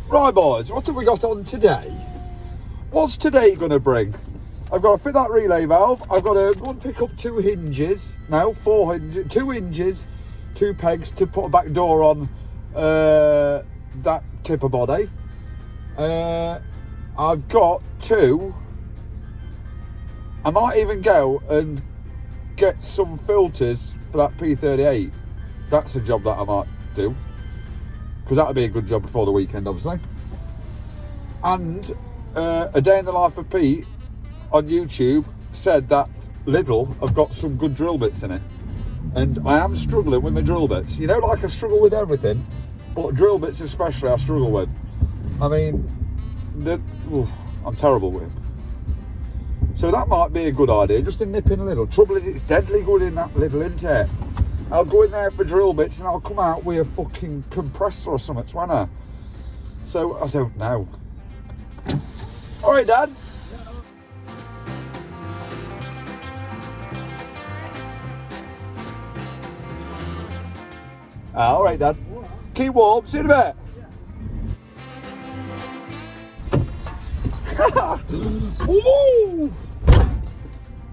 Right boys, what have we got on today? What's today going to bring? I've got to fit that relay valve. I've got to go and pick up 2 hinges. No, 4 hinges. 2 hinges, 2 pegs to put a back door on that tipper body. I've got 2. I might even go and get some filters for that P38. That's a job that I might do, because that would be a good job before the weekend, obviously. And A Day in the Life of Pete on YouTube said that Lidl have got some good drill bits in it, and I am struggling with my drill bits. You know, like I struggle with everything, but drill bits especially I struggle with. I mean, I'm terrible with them. So that might be a good idea, just to nip in a little. Trouble is, it's deadly good in that Lidl, isn't it? I'll go in there for drill bits and I'll come out with a fucking compressor or something, won't I? So, I don't know. All right, Dad. All right, Dad. Keep warm. See you in a bit. Ooh.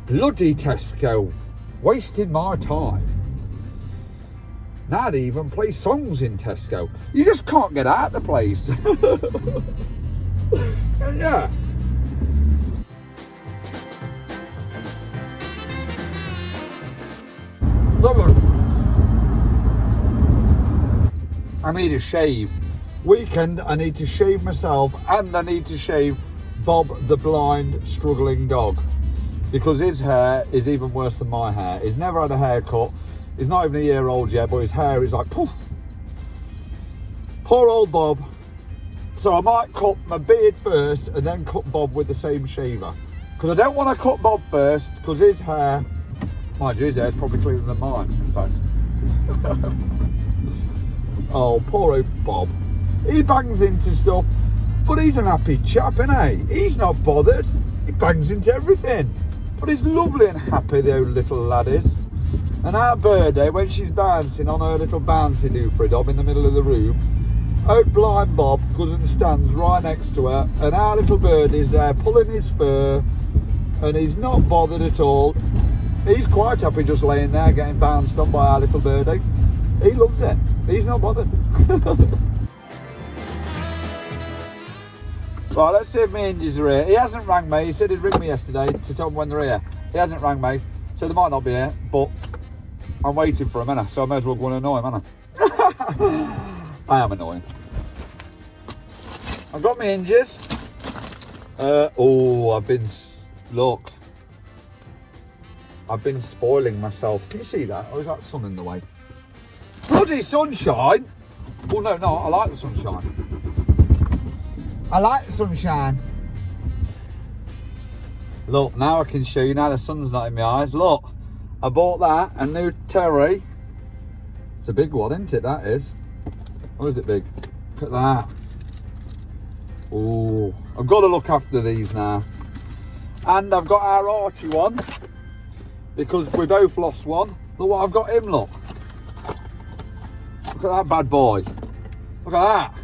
Bloody Tesco, wasting my time. Now they even play songs in Tesco. You just can't get out of the place. Yeah. I need a shave. Weekend, I need to shave myself, and I need to shave Bob the blind struggling dog, because his hair is even worse than my hair. He's never had a haircut. He's not even a year old yet, but his hair is like poof. Poor old Bob. So I might cut my beard first and then cut Bob with the same shaver, because I don't want to cut Bob first, because his hair, mind you, his hair is probably cleaner than mine, in fact. Oh, poor old Bob. He bangs into stuff, but he's an happy chap, isn't he? He's not bothered. He bangs into everything. But he's lovely and happy, the old little lad is. And our birdie, when she's bouncing on her little bouncy doofridob in the middle of the room, old blind Bob goes and stands right next to her, and our little birdie's there pulling his fur, and he's not bothered at all. He's quite happy just laying there getting bounced on by our little birdie. He loves it. He's not bothered. Right, let's see if my hinges are here. He hasn't rang me. He said he'd ring me yesterday to tell me when they're here. He hasn't rang me, so they might not be here, but I'm waiting for him, innit? So I may as well go and annoy him, innit? I am annoying. I've got my hinges. Look. I've been spoiling myself. Can you see that? Or is that sun in the way? Bloody sunshine! Oh, no, I like the sunshine. I like the sunshine. Look, now I can show you, now the sun's not in my eyes. Look, I bought that, a new Terry. It's a big one, isn't it, that is? Or is it big? Look at that. Oh, I've got to look after these now. And I've got our Archie one, because we both lost one. Look what I've got him, look. Look at that bad boy. Look at that.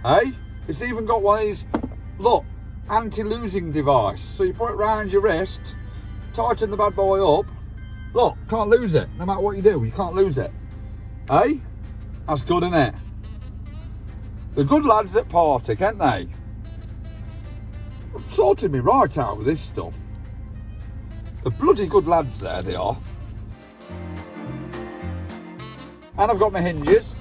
Hey? It's even got one of these, look, anti-losing device. So you put it round your wrist, tighten the bad boy up. Look, can't lose it. No matter what you do, you can't lose it. Hey? That's good, isn't it? The good lads at Partick, ain't they? They've sorted me right out with this stuff. The bloody good lads there, they are. And I've got my hinges.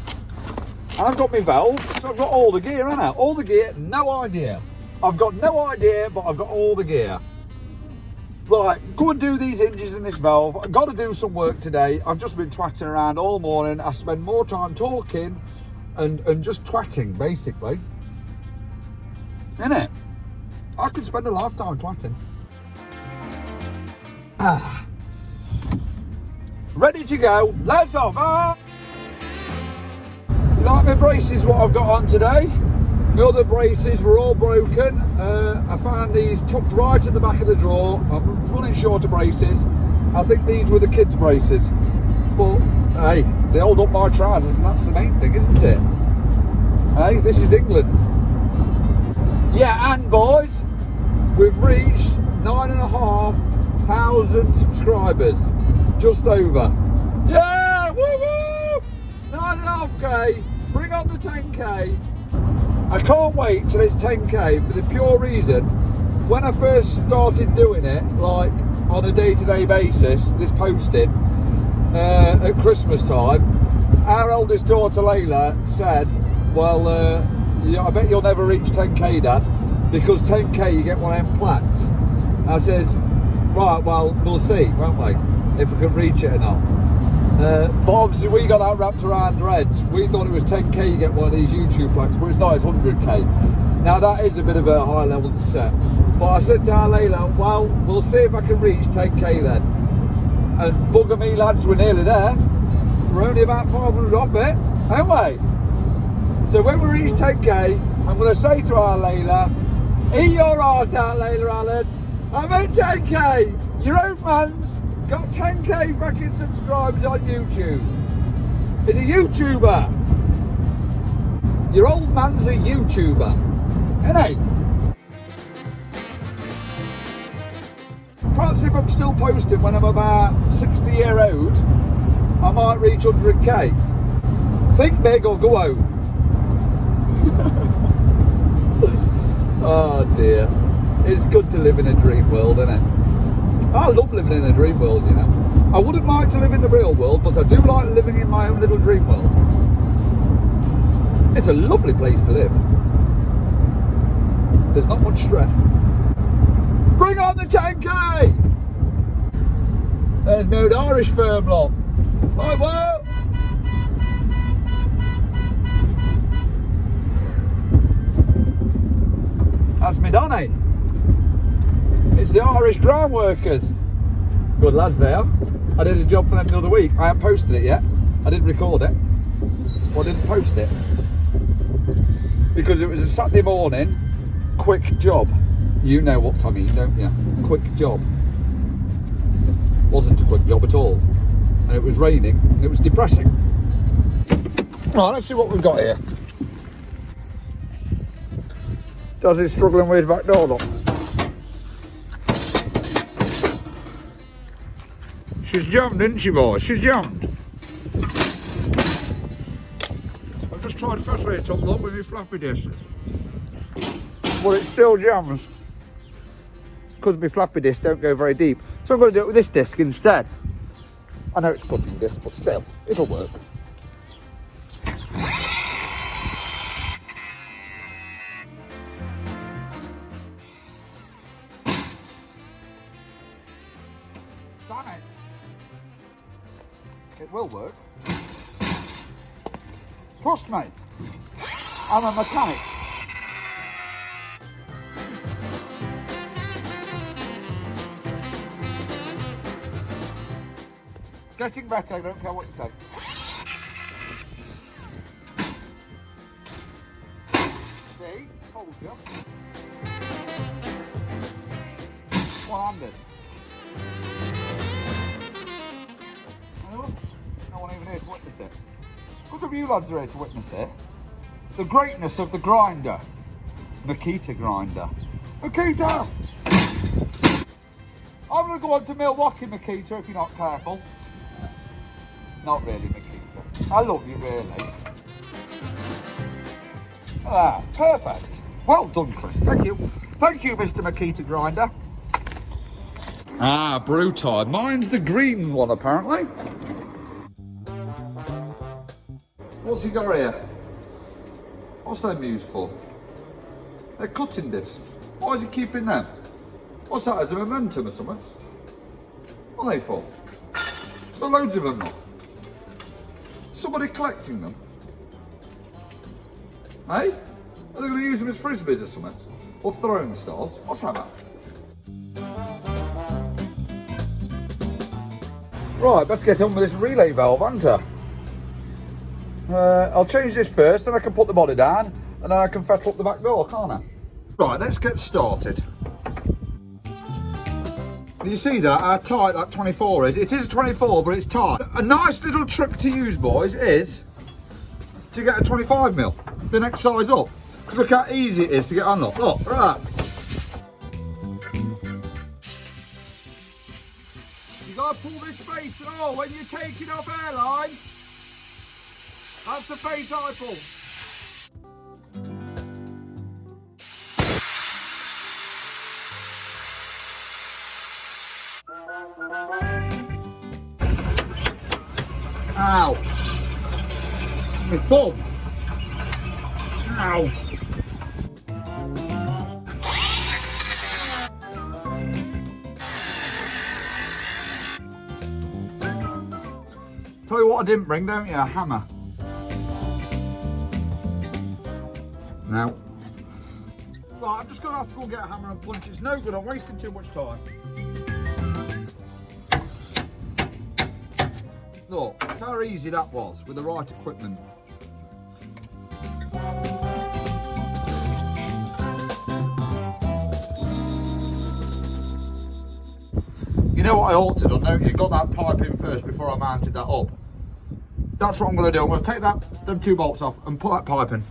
And I've got my valve, so I've got all the gear, haven't I? All the gear, no idea. I've got no idea, but I've got all the gear. Right, go and do these hinges and this valve. I've got to do some work today. I've just been twatting around all morning. I spend more time talking and just twatting, basically. Innit? I could spend a lifetime twatting. Ready to go. Let's off. Like my braces, what I've got on today. My other braces were all broken. I found these tucked right at the back of the drawer. I'm running short of braces. I think these were the kids' braces. But hey, they hold up my trousers, and that's the main thing, isn't it? Hey, this is England. Yeah, and boys, we've reached 9,500 subscribers. Just over. Yeah, woo woo! 9.5k, bring on the 10k. I can't wait till it's 10k for the pure reason, when I first started doing it, like on a day-to-day basis, this posting, at Christmas time, our eldest daughter Layla said, well, I bet you'll never reach 10k, Dad, because 10k you get one of them plaques. I said, right, well, we'll see, won't we, if we can reach it or not. But obviously we got that wrapped around our heads. We thought it was 10k you get one of these YouTube plaques, but it's not, it's 100k. Now that is a bit of a high level to set. But I said to our Layla, well, we'll see if I can reach 10k then. And bugger me lads, we're nearly there. We're only about 500 off it, aren't we? So when we reach 10k, I'm going to say to our Layla, eat your heart out, Layla Allen. I'm at 10k. Your own man's got 10k fucking subscribers on YouTube. He's a YouTuber. Your old man's a YouTuber, isn't he? Perhaps if I'm still posting when I'm about 60-year-old, I might reach 100k. Think big or go home. Oh dear. It's good to live in a dream world, isn't it? I love living in a dream world, you know. I wouldn't like to live in the real world, but I do like living in my own little dream world. It's a lovely place to live. There's not much stress. Bring on the 10k! There's my old Irish firm lot. Right, well. That's me Donny. It's the Irish ground workers. Good lads they are. I did a job for them the other week. I haven't posted it yet. I didn't record it. Well, I didn't post it. Because it was a Saturday morning, quick job. You know what I mean, don't you? Quick job. Wasn't a quick job at all. And it was raining and it was depressing. Right, let's see what we've got here. Dazzy's struggling with his back door lock. She's jammed, didn't she, boy? She's jammed. I've just tried to fasten it up lock with my flappy disc. But it still jams. Because my flappy disc don't go very deep. So I'm going to do it with this disc instead. I know it's cutting disc, but still, it'll work. Damn it. It will work. Trust me. I'm a mechanic. Getting better, I don't care what you say. See? Told you. One-handed. No one even here to witness it. Good of you lads are here to witness it. The greatness of the grinder. Makita grinder. Makita! I'm going to go on to Milwaukee, Makita, if you're not careful. Not really, Makita. I love you, really. Ah, perfect. Well done, Chris. Thank you. Thank you, Mr. Makita grinder. Ah, brew time. Mine's the green one, apparently. What's he got here? What's them used for? They're cutting discs. Why is he keeping them? What's that, as a momentum or something? What are they for? There's got loads of them now. Somebody collecting them? Hey? Are they going to use them as frisbees or something? Or throwing stars? What's that about? Right, better get on with this relay valve, haven't I? I'll change this first, then I can put the body down, and then I can fettle up the back door, can't I? Right, let's get started. You see that, how tight that 24 is? It is a 24, but it's tight. A nice little trick to use, boys, is to get a 25mm. the next size up. Because look how easy it is to get unlocked. Look, right. You gotta pull this face and all when you're taking off airline. That's the face I pull. Ow. My thumb. Ow. Tell you what I didn't bring, don't you? A hammer. Now. Right, I'm just going to have to go and get a hammer and punch. It's no good, I'm wasting too much time. Look, how easy that was with the right equipment. You know what I ought to do, don't you? Got that pipe in first before I mounted that up. That's what I'm going to do. I'm going to take them 2 bolts off and put that pipe in.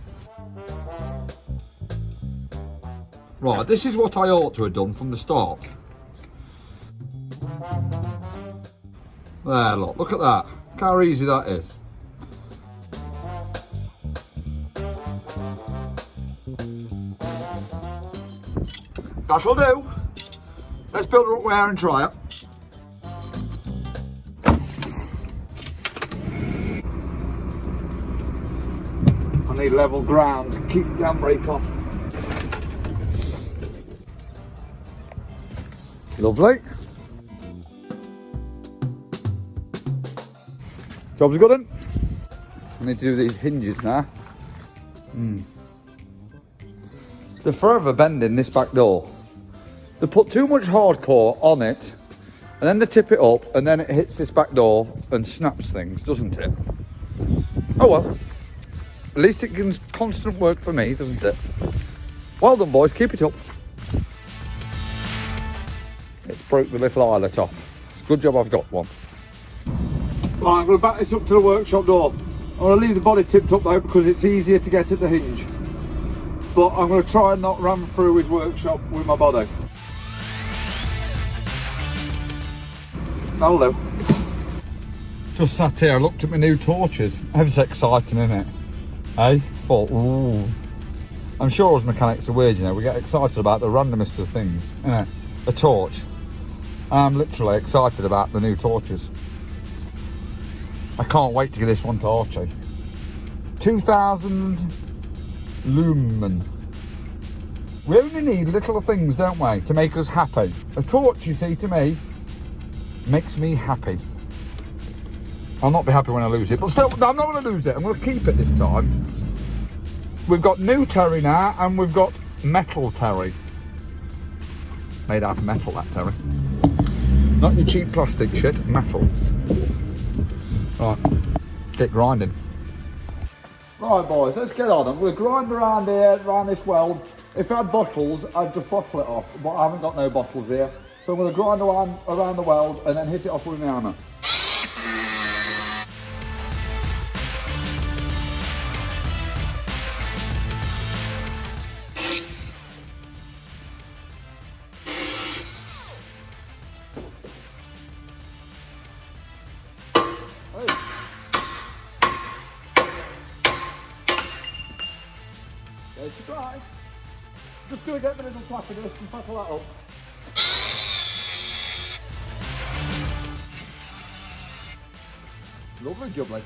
Right, this is what I ought to have done from the start. There, look at that. Look how easy that is. That'll do. Let's build her up where and try it. I need level ground to keep the handbrake off. Lovely. Job's good, then. I need to do these hinges now. They're forever bending this back door. They put too much hardcore on it, and then they tip it up, and then it hits this back door and snaps things, doesn't it? Oh well. At least it gives constant work for me, doesn't it? Well done, boys. Keep it up. It's broke the little eyelet off. It's a good job I've got one. Right, I'm going to back this up to the workshop door. I'm going to leave the body tipped up though because it's easier to get at the hinge. But I'm going to try and not ram through his workshop with my body. Hello. Just sat here, looked at my new torches. It's exciting, isn't it? Eh? Thought, ooh. I'm sure as mechanics are weird, you know, we get excited about the randomest of things, innit? A torch. I'm literally excited about the new torches. I can't wait to get this one to Archie. 2000 lumen. We only need little things, don't we, to make us happy. A torch, you see, to me, makes me happy. I'll not be happy when I lose it, but still, I'm not going to lose it. I'm going to keep it this time. We've got new terry now, and we've got metal terry. Made out of metal, that terry. Not your cheap plastic shit, metal. Right, get grinding. Right, boys, let's get on. We'll grind around here, around this weld. If I had bottles, I'd just bottle it off, but I haven't got no bottles here. So I'm going to grind around the weld and then hit it off with my hammer. There's the drive. Just going to get the little flap of this and tackle that up. Lovely jubbly.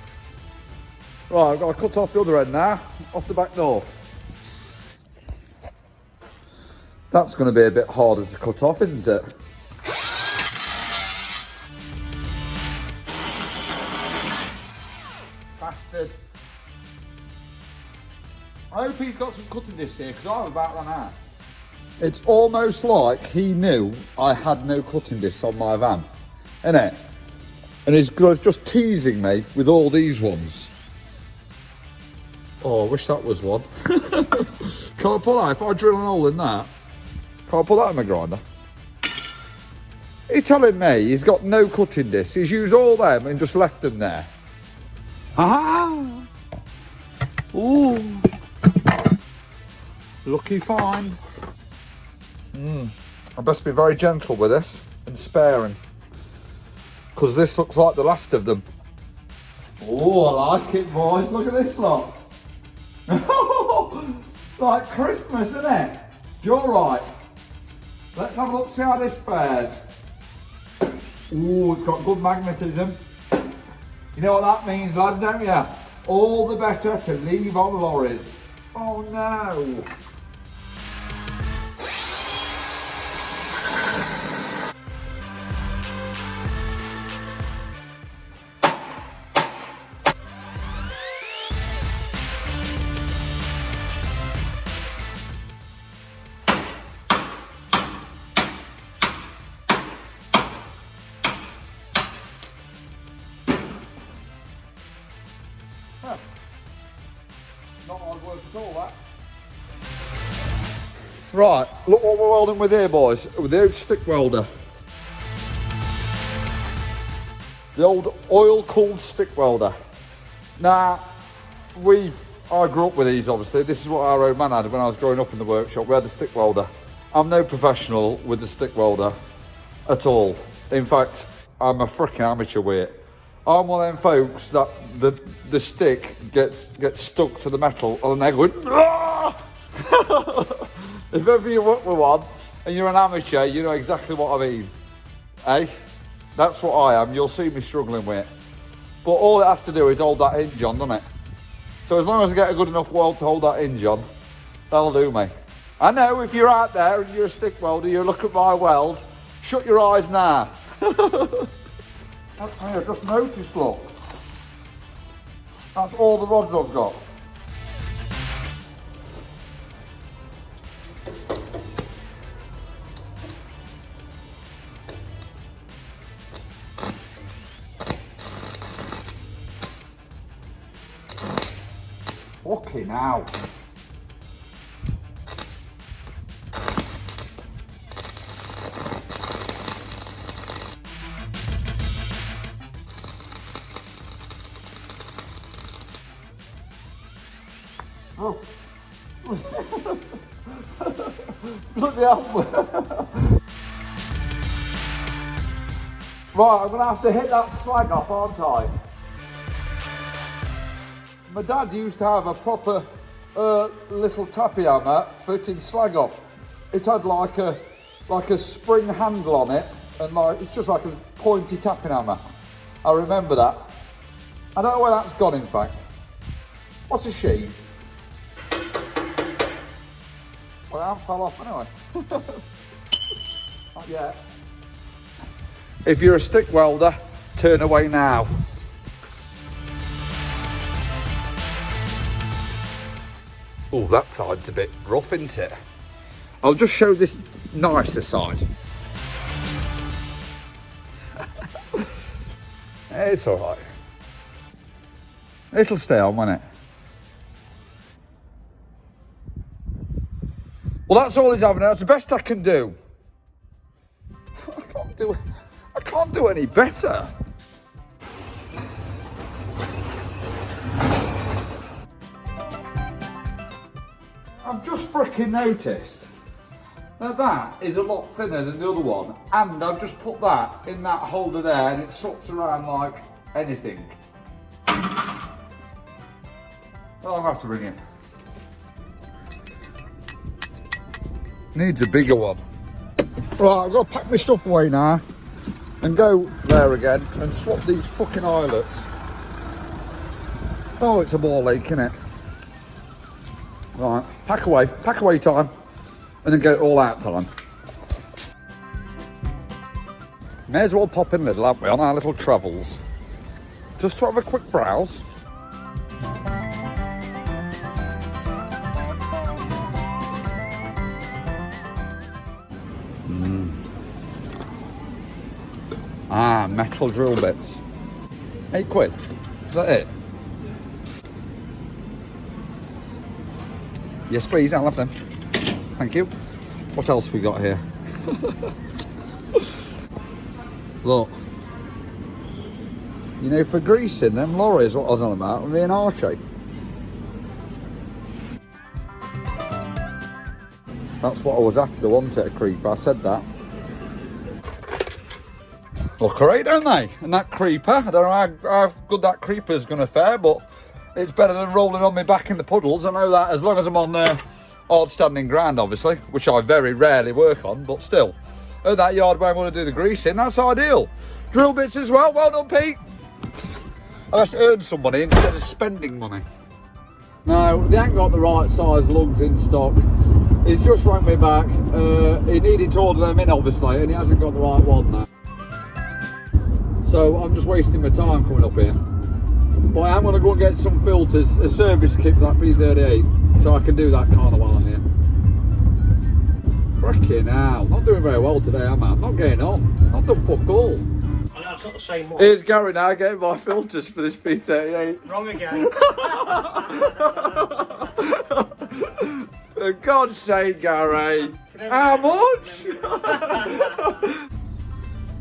Right, I've got to cut off the other end now, off the back door. That's going to be a bit harder to cut off, isn't it? Bastard. I hope he's got some cutting discs here, because I've about run out. It's almost like he knew I had no cutting discs on my van, isn't it? And he's just teasing me with all these ones. Oh, I wish that was one. Can I put that? If I drill a hole in that, can I put that in my grinder? He's telling me he's got no cutting discs. He's used all them and just left them there. Ah! Ooh! Lucky find. I best be very gentle with this and sparing, because this looks like the last of them. Oh, I like it, boys. Look at this lot. Like Christmas, isn't it? You're right. Let's have a look, see how this fares. Ooh, it's got good magnetism. You know what that means, lads, don't you? All the better to leave on lorries. Oh no. Not hard work at all, that. Right, look what we're welding with here, boys. With the old stick welder. The old oil-cooled stick welder. Now, I grew up with these, obviously. This is what our old man had when I was growing up in the workshop. We had the stick welder. I'm no professional with the stick welder at all. In fact, I'm a freaking amateur with it. I'm one of them folks that the stick gets stuck to the metal and they're going, ah! If ever you work with one and you're an amateur, you know exactly what I mean. Eh? That's what I am. You'll see me struggling with it. But all it has to do is hold that hinge on, doesn't it? So as long as I get a good enough weld to hold that hinge on, that'll do me. I know if you're out there and you're a stick welder, you look at my weld, shut your eyes now. I just noticed, look. That's all the rods I've got. Fucking hell. Oh. Bloody hell. Right, I'm going to have to hit that slag off, aren't I? My dad used to have a proper little tappy hammer fitting slag off. It had like a spring handle on it, and it's just like a pointy tapping hammer. I remember that. I don't know where that's gone, in fact. What's a she? Well, that fell off anyway. Not yet. If you're a stick welder, turn away now. Oh, that side's a bit rough, isn't it? I'll just show this nicer side. It's all right. It'll stay on, won't it? Well, that's all he's having. That's the best I can do. I can't do any better. I've just freaking noticed that is a lot thinner than the other one, and I've just put that in that holder there, and it sucks around like anything. Well, I'll have to ring him. Needs a bigger one. Right, I've got to pack my stuff away now and go there again and swap these fucking eyelets. Oh, it's a ball ache, isn't it? Right, pack away time, and then go all out time. May as well pop in Lidl, haven't we, on our little travels, just to have a quick browse. Ah, metal drill bits. £8. Is that it? Yes, please, I'll have them. Thank you. What else we got here? Look. You know, for greasing them lorries, what I was on about, with an archie. That's what I was after, wasn't it, a creeper? I said that. Look alright, don't they? And that creeper, I don't know how good that creeper's going to fare, but it's better than rolling on me back in the puddles. I know that, as long as I'm on hard standing ground, obviously, which I very rarely work on, but still. At that yard where I'm going to do the greasing, that's ideal. Drill bits as well, well done, Pete. I have to earn some money instead of spending money. No, they ain't got the right size lugs in stock. He's just rang me back. He needed to order them in, obviously, and he hasn't got the right one now. So I'm just wasting my time coming up here. But I am going to go and get some filters, a service kit for that P38, so I can do that kind of while I'm here. Frickin' hell, not doing very well today, am I? I'm not getting on. I've done fuck all. I know, it's not the same one. Here's Gary now getting my filters for this P38. Wrong again. For God's sake, Gary. How much?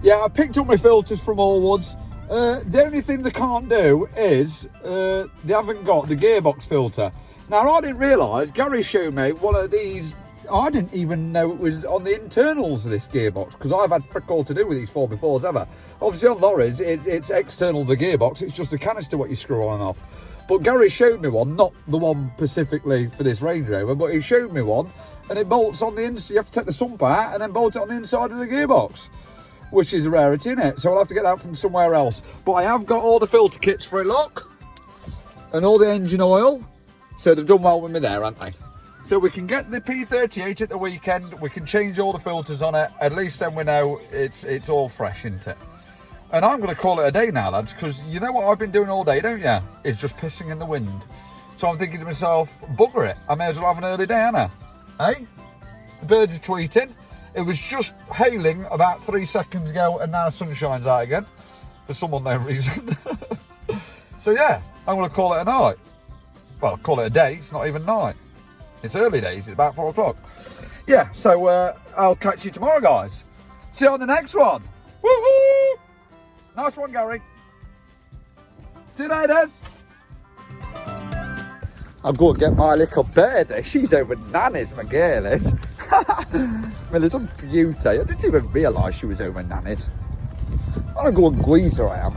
Yeah, I picked up my filters from Allwoods. The only thing they can't do is they haven't got the gearbox filter. Now, I didn't realise, Gary showed me one of these. I didn't even know it was on the internals of this gearbox, because I've had frick all to do with these 4x4s ever. Obviously on lorries, it's external the gearbox, it's just the canister what you screw on and off. But Gary showed me one, not the one specifically for this Range Rover, but he showed me one, and it bolts on the inside. You have to take the sump out and then bolt it on the inside of the gearbox, which is a rarity, innit? So I'll have to get that from somewhere else. But I have got all the filter kits for it, look, and all the engine oil, so they've done well with me there, haven't they? So we can get the P38 at the weekend, we can change all the filters on it, at least then we know it's all fresh, isn't it? And I'm going to call it a day now, lads, because you know what I've been doing all day, don't you? It's just pissing in the wind. So I'm thinking to myself, bugger it, I may as well have an early day, Anna. Hey? The birds are tweeting. It was just hailing about 3 seconds ago, and now the sun shines out again, for some unknown reason. So yeah, I'm going to call it a night. Well, I'll call it a day, it's not even night. It's early days, it's about 4 o'clock. Yeah, so I'll catch you tomorrow, guys. See you on the next one. Woohoo! Nice one, Gary. See you later. I'm going to get my little birdie. She's over nannies, my girl is. My little beauty. I didn't even realise she was over nannies. I'm going to go and squeeze her, I am.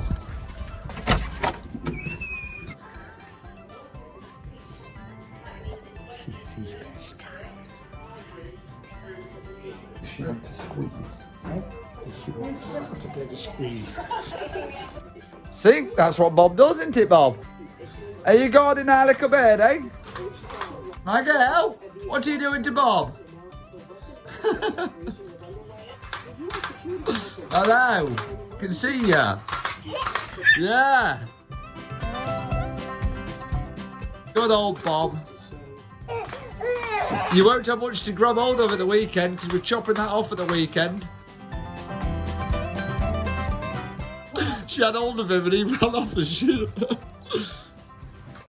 She wants to squeeze. She wants to get a squeeze. See, that's what Bob does, isn't it, Bob? Are you guarding our little bird, eh? My girl, what are you doing to Bob? Hello, can see ya. Yeah. Good old Bob. You won't have much to grab hold of at the weekend, because we're chopping that off at the weekend. She had hold of him and he ran off and shit.